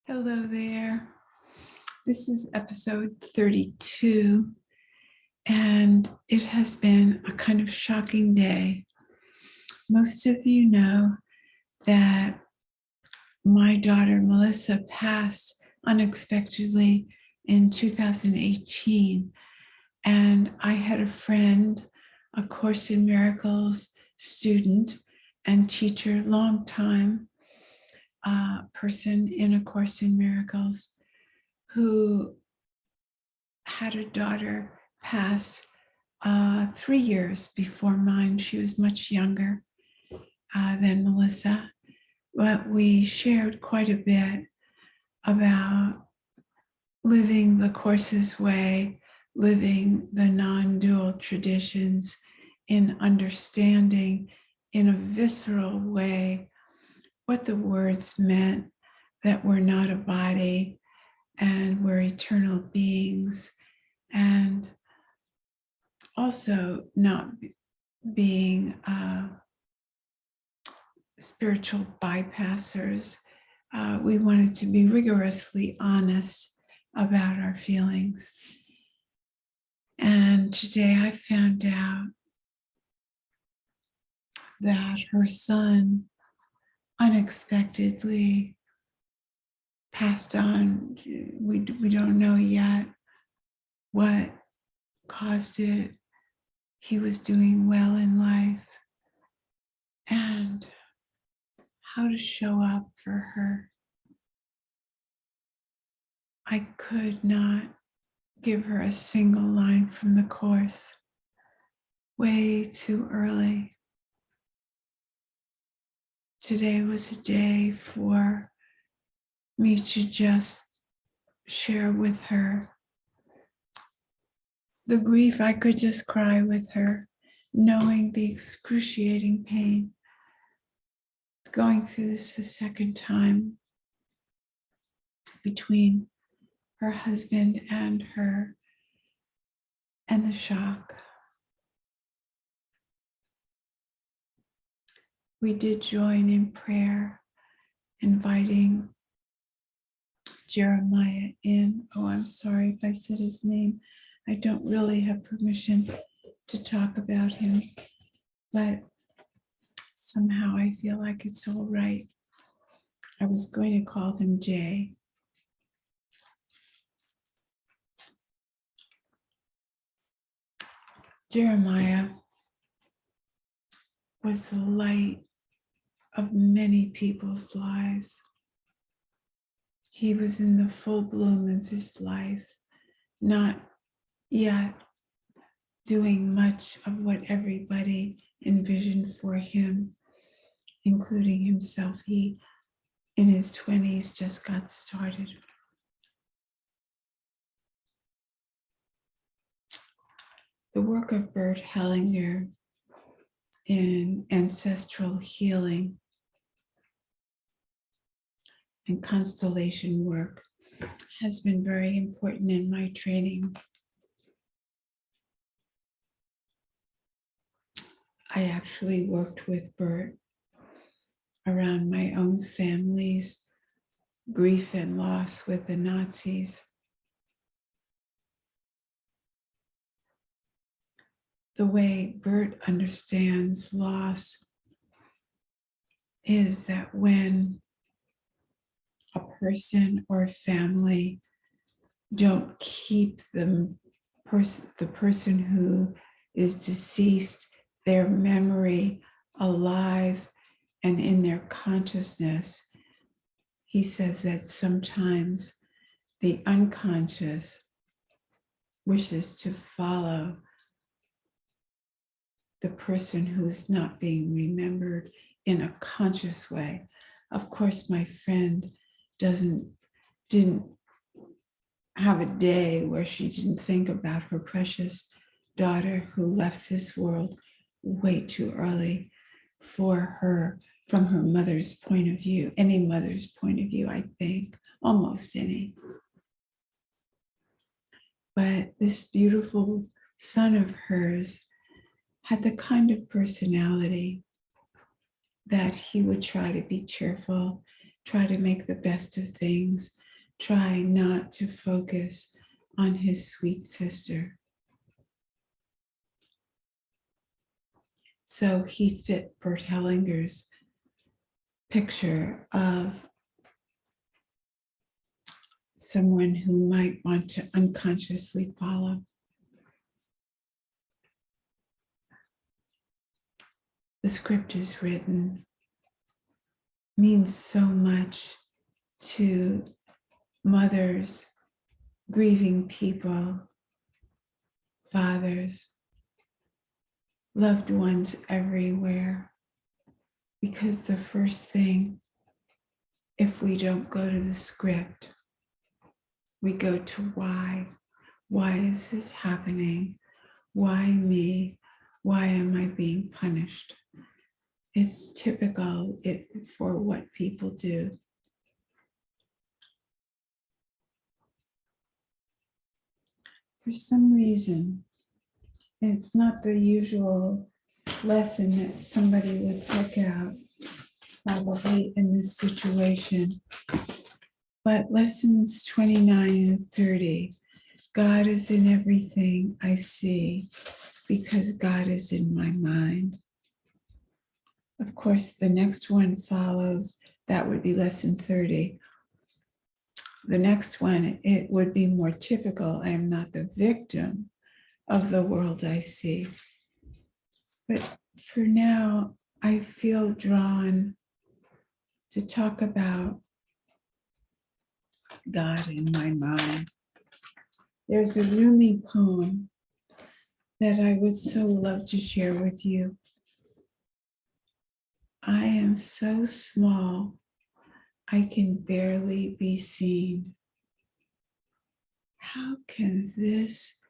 Hello there. This is episode 32, and it has been a kind of shocking day. Most of you know that my daughter Melissa passed unexpectedly in 2018, and I had a friend, a Course in Miracles student and teacher, long time person in A Course in Miracles, who had a daughter pass 3 years before mine. She was much younger than Melissa, but we shared quite a bit about living the Course's way, living the non-dual traditions, in understanding in a visceral way what the words meant, that we're not a body and we're eternal beings, and also not being spiritual bypassers. We wanted to be rigorously honest about our feelings. And today I found out that her son unexpectedly passed on. We don't know yet what caused it. He was doing well in life, and how to show up for her. I could not give her a single line from the Course. Way too early. Today was a day for me to just share with her the grief. I could just cry with her, knowing the excruciating pain. Going through this a second time between her husband and her, and the shock. We did join in prayer, inviting Jeremiah in. Oh, I'm sorry if I said his name. I don't really have permission to talk about him, but somehow I feel like it's all right. I was going to call him Jay. Jeremiah was the light of many people's lives. He was in the full bloom of his life, not yet doing much of what everybody envisioned for him, including himself. He, in his 20s, just got started. The work of Bert Hellinger in ancestral healing and constellation work has been very important in my training. I actually worked with Bert around my own family's grief and loss with the Nazis. The way Bert understands loss is that when a person or a family don't keep the person who is deceased, their memory alive and in their consciousness, he says that sometimes the unconscious wishes to follow the person who is not being remembered in a conscious way. Of course, my friend didn't have a day where she didn't think about her precious daughter who left this world way too early for her, from her mother's point of view, any mother's point of view, I think, almost any. But this beautiful son of hers had the kind of personality that he would try to be cheerful try to make the best of things, try not to focus on his sweet sister. So he fit Bert Hellinger's picture of someone who might want to unconsciously follow. The script is written means so much to mothers, grieving people, fathers, loved ones everywhere. Because the first thing, if we don't go to the script, we go to why. Why is this happening? Why me? Why am I being punished? It's typical for what people do. For some reason, it's not the usual lesson that somebody would pick out, probably in this situation. But lessons 29 and 30, God is in everything I see because God is in my mind. Of course, the next one follows. That would be lesson 30. The next one, it would be more typical. I am not the victim of the world I see. But for now, I feel drawn to talk about God in my mind. There's a Rumi poem that I would so love to share with you. I am so small, I can barely be seen. How can this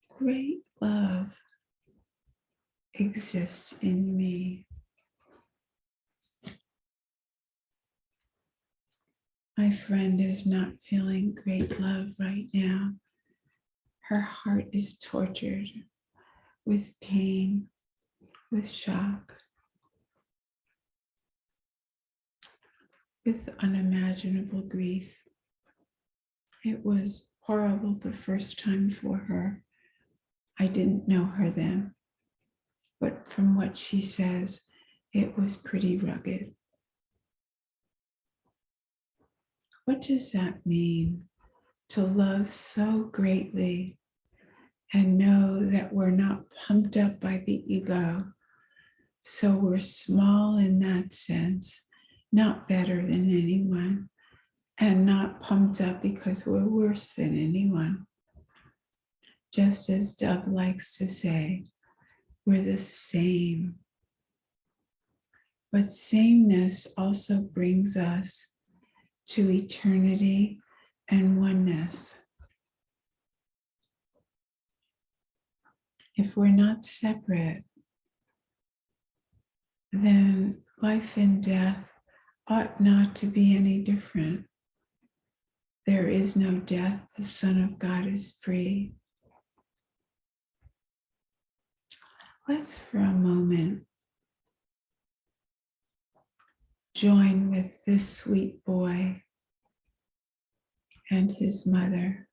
great love exist in me? My friend is not feeling great love right now. Her heart is tortured with pain, with shock, with unimaginable grief. It was horrible the first time for her. I didn't know her then, but from what she says, it was pretty rugged. What does that mean, to love so greatly and know that we're not pumped up by the ego? So we're small in that sense, not better than anyone, and not pumped up because we're worse than anyone. Just as Dove likes to say, we're the same. But sameness also brings us to eternity and oneness. If we're not separate, then life and death ought not to be any different. There is no death. The Son of God is free. Let's for a moment join with this sweet boy and his mother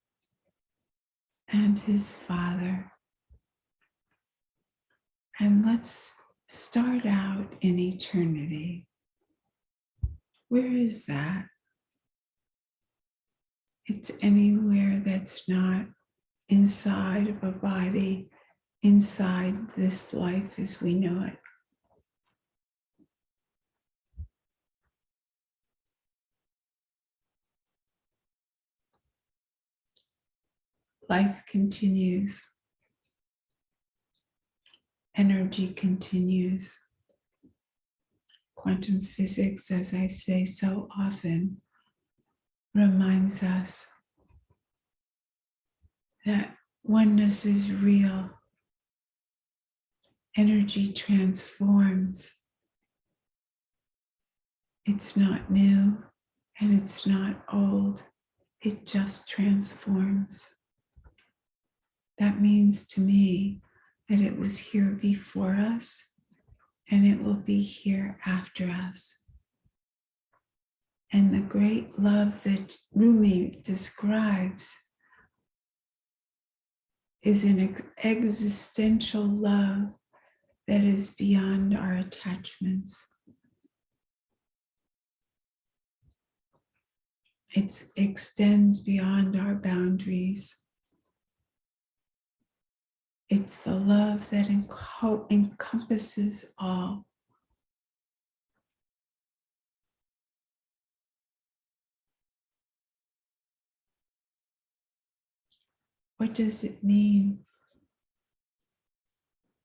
and his father. And let's start out in eternity. Where is that? It's anywhere that's not inside of a body, inside this life as we know it. Life continues. Energy continues. Quantum physics, as I say so often, reminds us that oneness is real. Energy transforms. It's not new and it's not old. It just transforms. That means to me that it was here before us and it will be here after us. And the great love that Rumi describes is an existential love that is beyond our attachments. It extends beyond our boundaries. It's the love that encompasses all. What does it mean?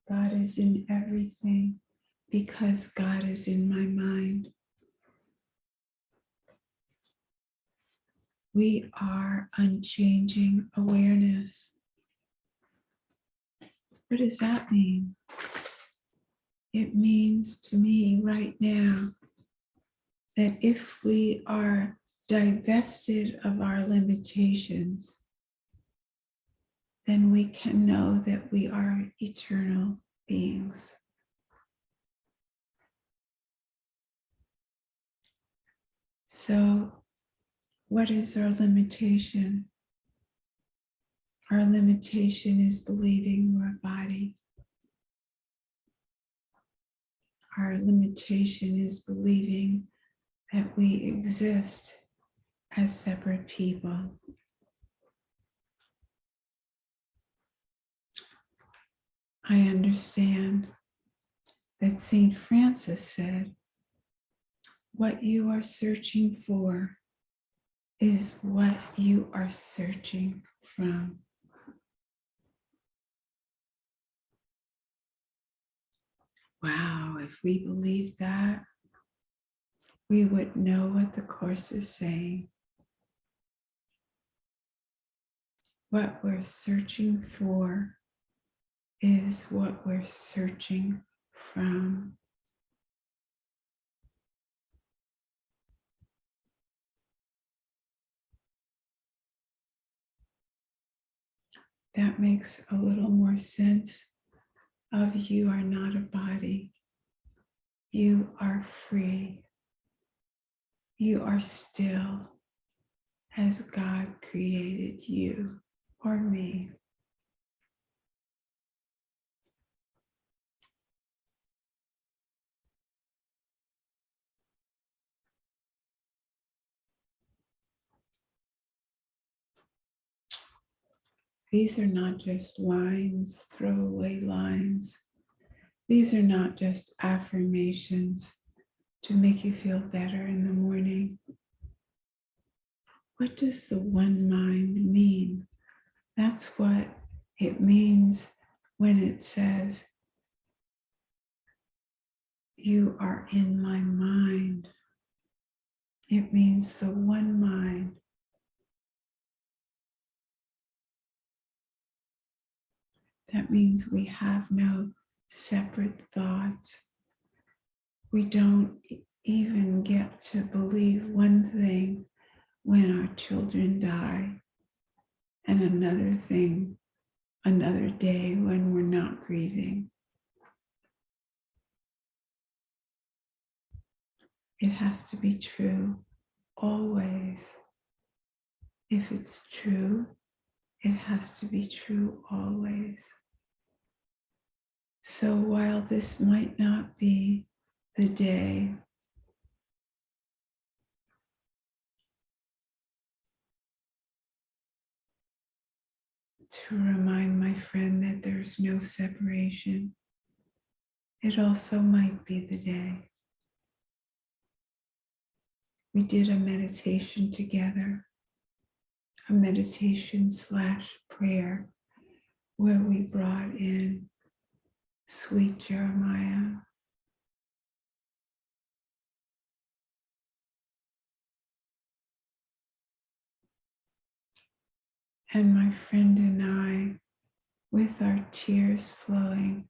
God is in everything because God is in my mind. We are unchanging awareness. What does that mean? It means to me right now that if we are divested of our limitations, then we can know that we are eternal beings. So, what is our limitation? Our limitation is believing we're a body. Our limitation is believing that we exist as separate people. I understand that St. Francis said, what you are searching for is what you are searching from. Wow, if we believed that, we would know what the Course is saying. What we're searching for is what we're searching from. That makes a little more sense of you are not a body. You are free. You are still as God created you or me. These are not just lines, throwaway lines. These are not just affirmations to make you feel better in the morning. What does the one mind mean? That's what it means when it says, you are in my mind. It means the one mind. That means we have no separate thoughts. We don't even get to believe one thing when our children die, and another thing, another day when we're not grieving. It has to be true always. If it's true, it has to be true always. So while this might not be the day to remind my friend that there's no separation, it also might be the day. We did a meditation together, a meditation/prayer, where we brought in sweet Jeremiah. And my friend and I, with our tears flowing,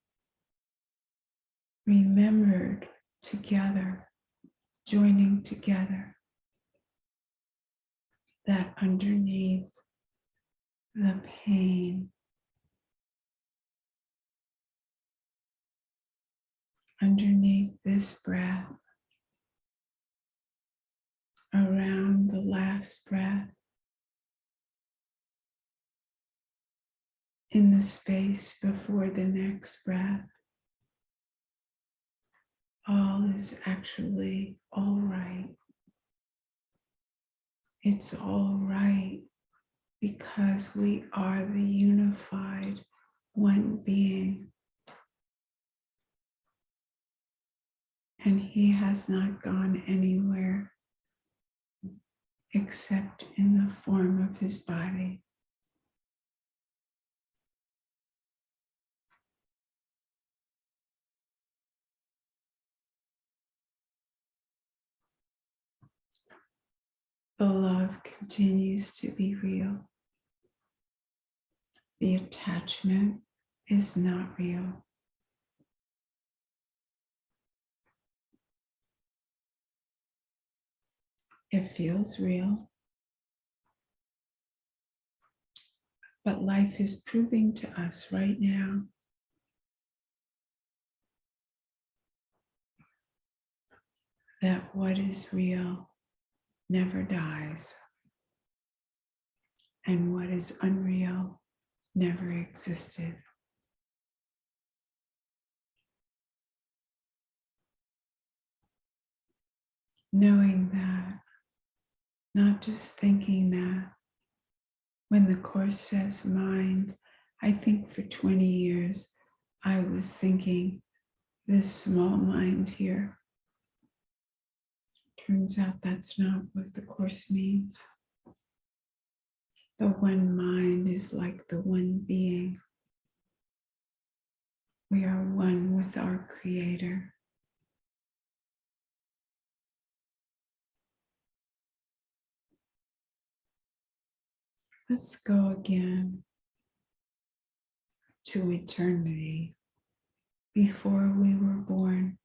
remembered together, joining together, that underneath the pain, underneath this breath, around the last breath in the space before the next breath. All is actually all right. It's all right because we are the unified one being. And he has not gone anywhere except in the form of his body. The love continues to be real. The attachment is not real. It feels real, but life is proving to us right now that what is real never dies, and what is unreal never existed. Knowing that, not just thinking that. When the Course says mind, I think for 20 years, I was thinking this small mind here. Turns out that's not what the Course means. The one mind is like the one being. We are one with our Creator. Let's go again to eternity before we were born.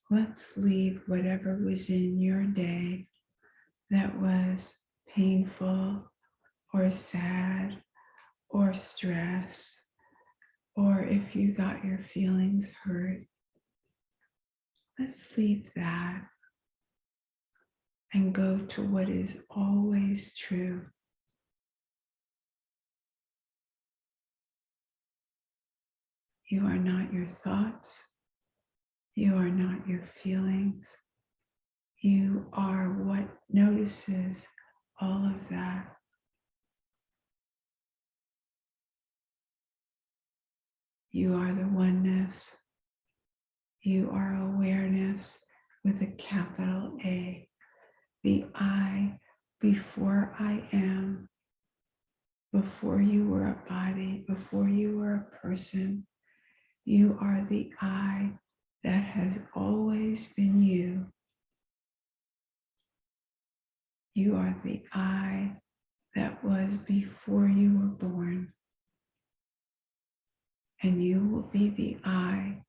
Let's leave whatever was in your day that was painful or sad or stress, or if you got your feelings hurt. Let's leave that and go to what is always true. You are not your thoughts. You are not your feelings. You are what notices all of that. You are the oneness. You are awareness with a capital A. The I before I am. Before you were a body, before you were a person, you are the I that has always been you. You are the I that was before you were born. And you will be the I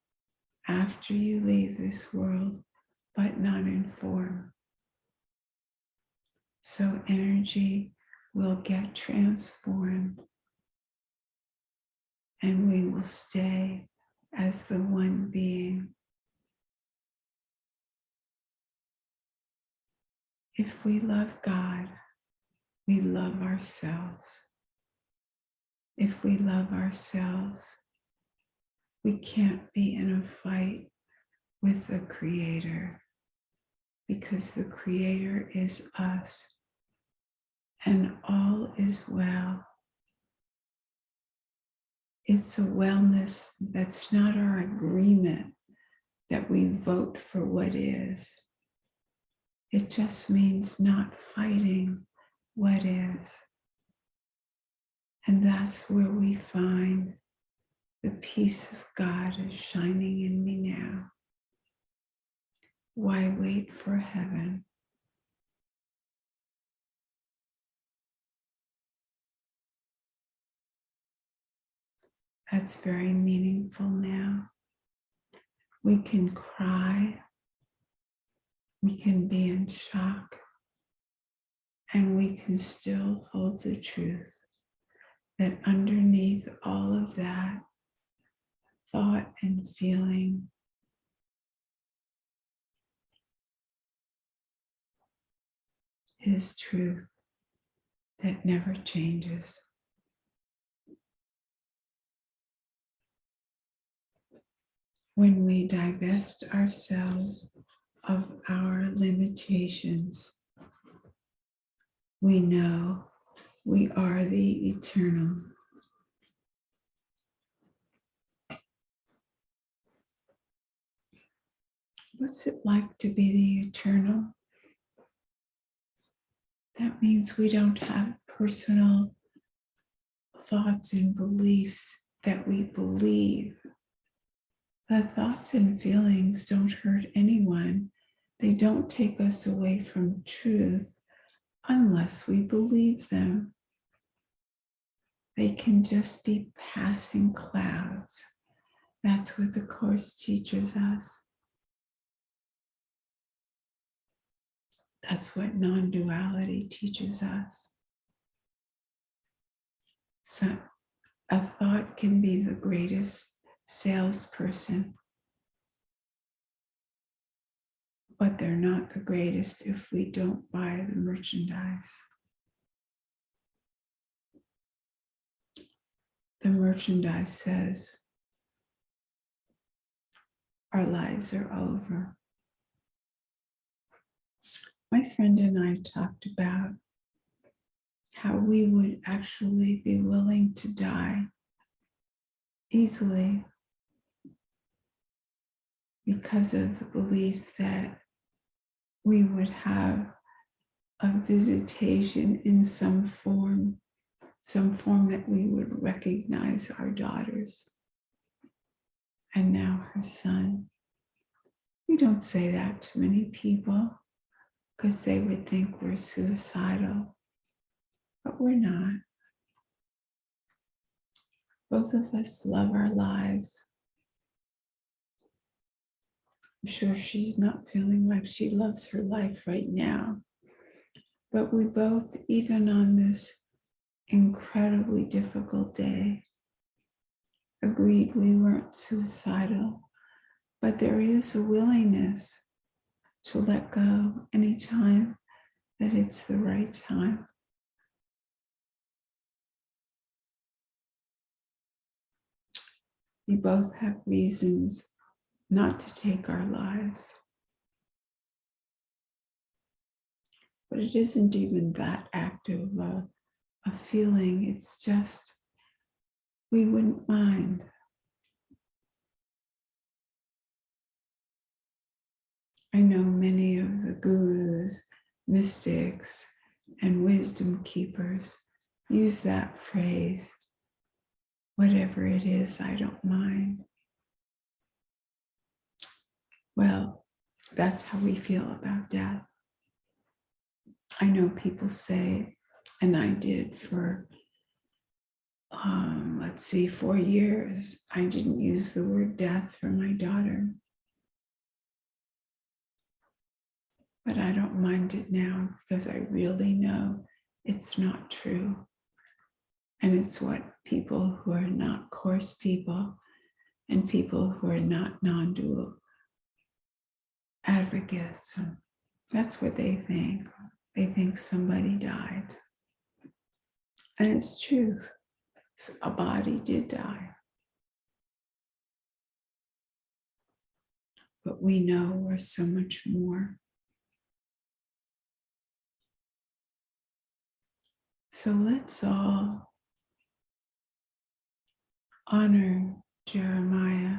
after you leave this world, but not in form. So energy will get transformed, and we will stay as the one being. If we love God, we love ourselves. If we love ourselves, we can't be in a fight with the Creator, because the Creator is us, and all is well. It's a wellness that's not our agreement that we vote for what is. It just means not fighting what is. And that's where we find the peace of God is shining in me now. Why wait for heaven? That's very meaningful now. We can cry, we can be in shock, and we can still hold the truth that underneath all of that thought and feeling is truth that never changes. When we divest ourselves of our limitations, we know we are the eternal. What's it like to be the eternal? That means we don't have personal thoughts and beliefs that we believe. The thoughts and feelings don't hurt anyone. They don't take us away from truth unless we believe them. They can just be passing clouds. That's what the Course teaches us. That's what non-duality teaches us. So a thought can be the greatest salesperson, but they're not the greatest if we don't buy the merchandise. The merchandise says, our lives are over. My friend and I talked about how we would actually be willing to die easily because of the belief that we would have a visitation in some form that we would recognize our daughters and now her son. We don't say that to many people because they would think we're suicidal, but we're not. Both of us love our lives. I'm sure she's not feeling like she loves her life right now, but we both, even on this incredibly difficult day, agreed we weren't suicidal, but there is a willingness to let go anytime that it's the right time. We both have reasons not to take our lives. But it isn't even that active a feeling. It's just, we wouldn't mind. I know many of the gurus, mystics, and wisdom keepers use that phrase, whatever it is, I don't mind. Well, that's how we feel about death. I know people say, and I did for, 4 years, I didn't use the word death for my daughter. But I don't mind it now because I really know it's not true. And it's what people who are not Course people and people who are not non-dual advocates, that's what they think. They think somebody died. And it's truth. A body did die. But we know we're so much more. So let's all honor Jeremiah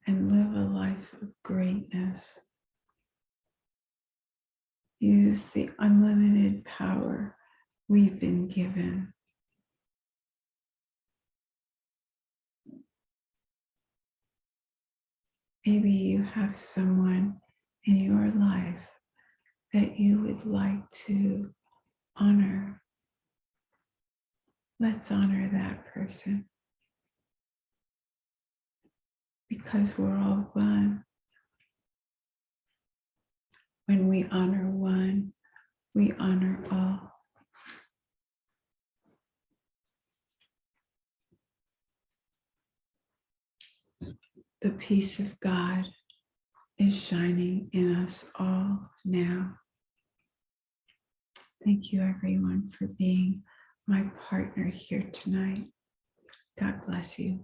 and live a life of greatness. Use the unlimited power we've been given. Maybe you have someone in your life that you would like to honor. Let's honor that person because we're all one. When we honor one, we honor all. the peace of God is shining in us all now. Thank you, everyone, for being my partner here tonight. God bless you.